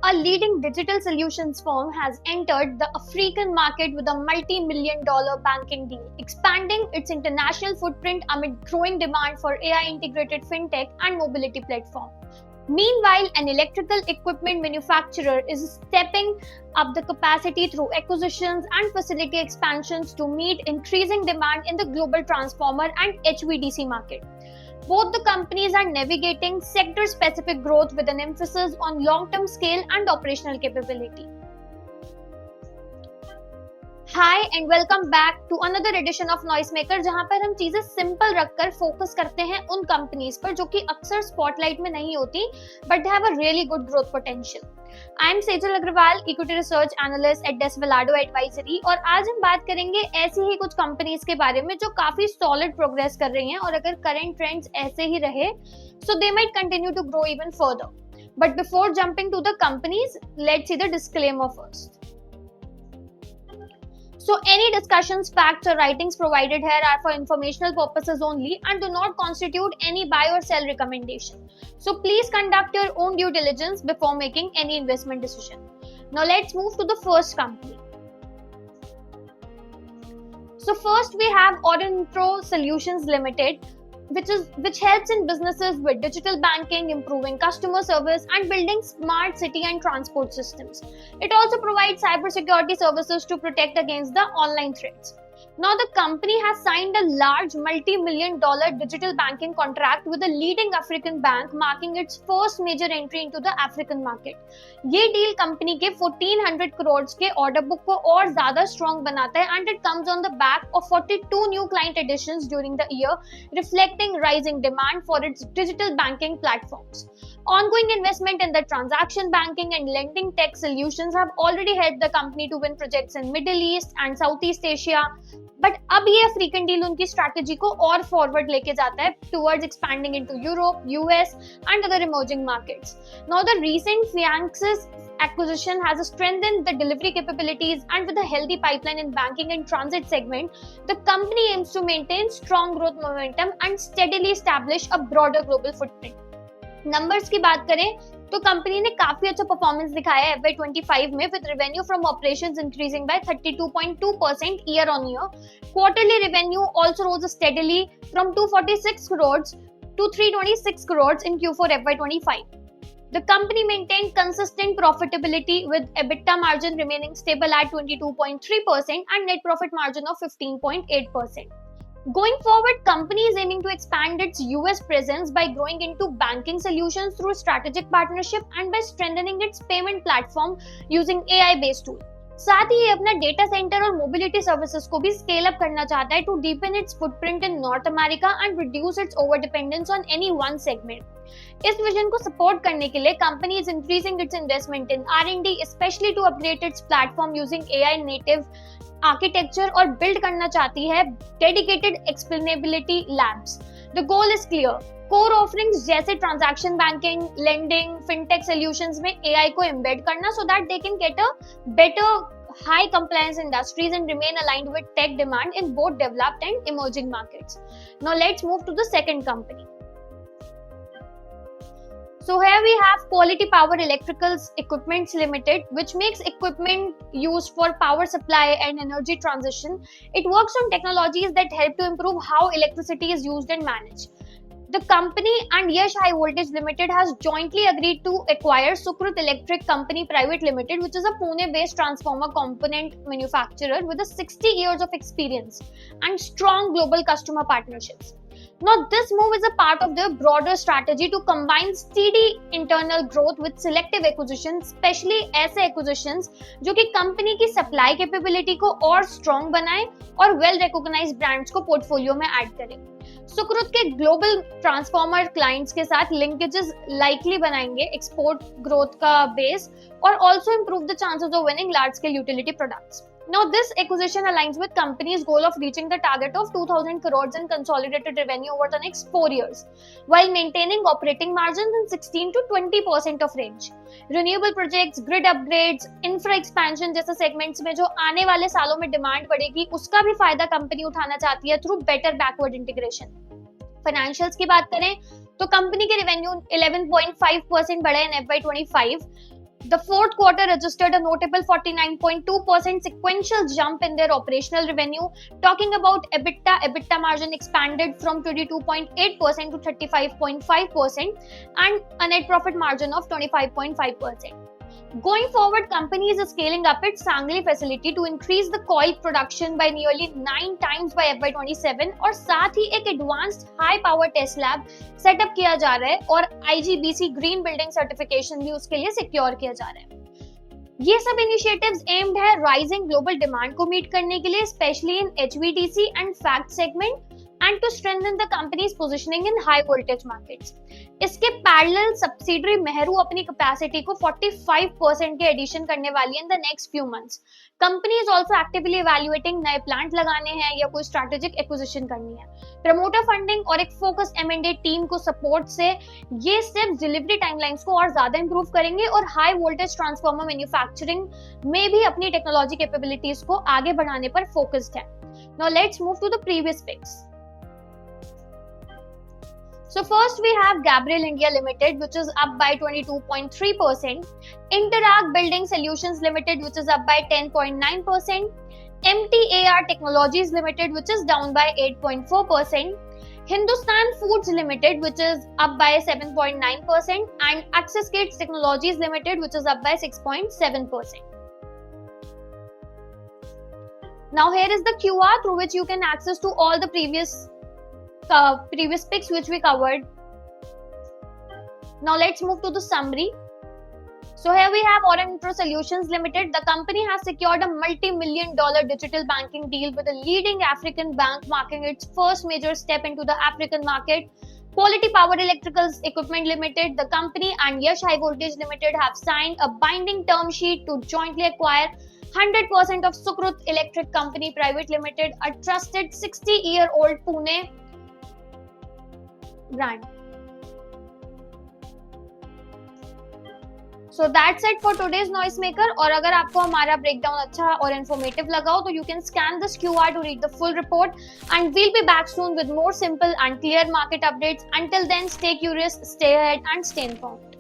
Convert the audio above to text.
A leading digital solutions firm has entered the African market with a multi-million-dollar banking deal, expanding its international footprint amid growing demand for AI-integrated fintech and mobility platform. Meanwhile, an electrical equipment manufacturer is stepping up the capacity through acquisitions and facility expansions to meet increasing demand in the global transformer and HVDC market. Both the companies are navigating sector-specific growth with an emphasis on long-term scale and operational capability. Hi and welcome back to another edition of Noise Maker, जहां पर हम चीजें simple रखकर focus करते हैं उन companies पर जो कि अक्सर स्पॉटलाइट में नहीं होती but they have a really good growth potential. I am Sejal Agarwal, equity research analyst at Desvelado Advisory, और आज हम बात करेंगे ऐसी ही कुछ कंपनीज के बारे में जो काफी सॉलिड प्रोग्रेस कर रही हैं, और अगर करंट ट्रेंड्स ऐसे ही रहे so they might continue to grow even further. But before jumping to the companies, let's see the disclaimer first. So any discussions, facts or writings provided here are for informational purposes only and do not constitute any buy or sell recommendation. So please conduct your own due diligence before making any investment decision. Now let's move to the first company. So first we have Aurionpro Solutions Limited, which helps in businesses with digital banking, improving customer service, and building smart city and transport systems. It also provides cybersecurity services to protect against the online threats. Now the company has signed a large multi-million-dollar digital banking contract with a leading African bank, marking its first major entry into the African market. ये deal company के 1400 करोड़ के order book को और ज्यादा strong बनाता है, and it comes on the back of 42 new client additions during the year, reflecting rising demand for its digital banking platforms. Ongoing investment in the transaction banking and lending tech solutions have already helped the company to win projects in Middle East and Southeast Asia. But अब ये African deal उनकी strategy को और forward लेके जाता है towards expanding into Europe, US and other emerging markets. Now the recent Fianxis acquisition has strengthened the delivery capabilities, and with a healthy pipeline in banking and transit segment, the company aims to maintain strong growth momentum and steadily establish a broader global footprint. Numbers की बात करें तो company ने काफी अच्छा performance दिखाया है FY25 में, with revenue from operations increasing by 32.2% year on year. Quarterly revenue also rose steadily from 246 crores to 326 crores in Q4 FY25. The company maintained consistent profitability, with EBITDA margin remaining stable at 22.3% and net profit margin of 15.8%. Going forward, company is aiming to expand its US presence by growing into banking solutions through strategic partnership and by strengthening its payment platform using AI-based tools. साथ ही ये अपना data centre और mobility services को भी scale up करना चाहता है to deepen its footprint in North America and reduce its over dependence on any one segment. इस विजन को सपोर्ट करने के लिए company is increasing its investment in R&D, specially to upgrade its platform using AI native architecture, और build करना चाहती है dedicated explainability labs. The goal is clear. Core offerings जैसे transaction banking, lending, fintech solutions में AI को embed करना so that they can get a better high compliance industries and remain aligned with tech demand in both developed and emerging markets. Now let's move to the second company. So here we have Quality Power Electricals Equipments Limited, which makes equipment used for power supply and energy transition. It works on technologies that help to improve how electricity is used and managed. The company and Yash High Voltage Limited has jointly agreed to acquire Sukrut Electric Company Private Limited, which is a Pune-based transformer component manufacturer with 60 years of experience and strong global customer partnerships. Now, this move is a part of their broader strategy to combine steady internal growth with selective acquisitions, especially ऐसे acquisitions जो कि company की supply capability को और strong बनाए और well recognised brands को portfolio में ऐड करें. सुकृत के ग्लोबल ट्रांसफॉर्मर क्लाइंट्स के साथ लिंकेजेस लाइकली बनाएंगे एक्सपोर्ट ग्रोथ का बेस, और also improve the chances of winning large scale utility products. Now, this acquisition aligns with company's goal of reaching the target of 2,000 crores in consolidated revenue over the next 4 years, while maintaining operating margins in 16 to 20% of range. Renewable projects, grid upgrades, infra expansion जैसे segments में जो आने वाले सालों में demand बढ़ेगी, उसका भी फायदा कंपनी उठाना चाहती है through better backward integration. Financials की बात करें तो कंपनी के रेवेन्यू 11.5% बढ़े इन FY25, The fourth quarter registered a notable 49.2% sequential jump in their operational revenue. Talking about EBITDA margin expanded from 22.8% to 35.5% and a net profit margin of 25.5%. Going forward, company is scaling up its Sangli facility to increase the coil production by nearly 9 times by FY27 और साथ ही एक advanced high power test lab setup किया जा रहा है और IGBC green building certification भी उसके लिए सिक्योर किया जा रहा है। ये सब इनिशिएटिव्स एम्ड है राइजिंग ग्लोबल डिमांड को मीट करने के लिए, specially in HVDC and fact segment and to strengthen the company's positioning in high voltage markets. इसके पैरेलल सब्सिडरी मेहरू अपनी कैपेसिटी को 45% के एडिशन करने वाली है in the next few months. Company is also actively evaluating नए प्लांट लगाने हैं या कोई स्ट्रैटेजिक एक्विजिशन करनी है। प्रमोटर फंडिंग और एक फोकस M&A टीम को सपोर्ट से ये स्टेप्स डिलीवरी टाइमलाइंस को और ज्यादा इंप्रूव करेंगे और हाई वोल्टेज ट्रांसफार्मर मैन्युफैक्चरिंग में भी अपनी टेक्नोलॉजी कैपेबिलिटीज को आगे बढ़ाने पर फोकस्ड है। Now let's move to the previous picks. So first we have Gabriel India Limited, which is up by 22.3%, Interact Building Solutions Limited, which is up by 10.9%, MTAR Technologies Limited, which is down by 8.4%, Hindustan Foods Limited, which is up by 7.9%, and Access Gates Technologies Limited, which is up by 6.7%. Now here is the QR through which you can access to all the previous picks which we covered. Now let's move to the summary. So here we have Aurionpro Solutions Limited. The company has secured a multi-million-dollar digital banking deal with a leading African bank, marking its first major step into the African market. Quality Power Electricals Equipment Limited, the company, and Yash High Voltage Limited have signed a binding term sheet to jointly acquire 100% of Sukrut Electric Company Private Limited, a trusted 60-year-old Pune brand. So that's it for today's Noisemaker. और अगर आपको हमारा breakdown अच्छा और informative लगा हो तो you can scan this QR to read the full report, and we'll be back soon with more simple and clear market updates. Until then, stay curious, stay ahead and stay informed.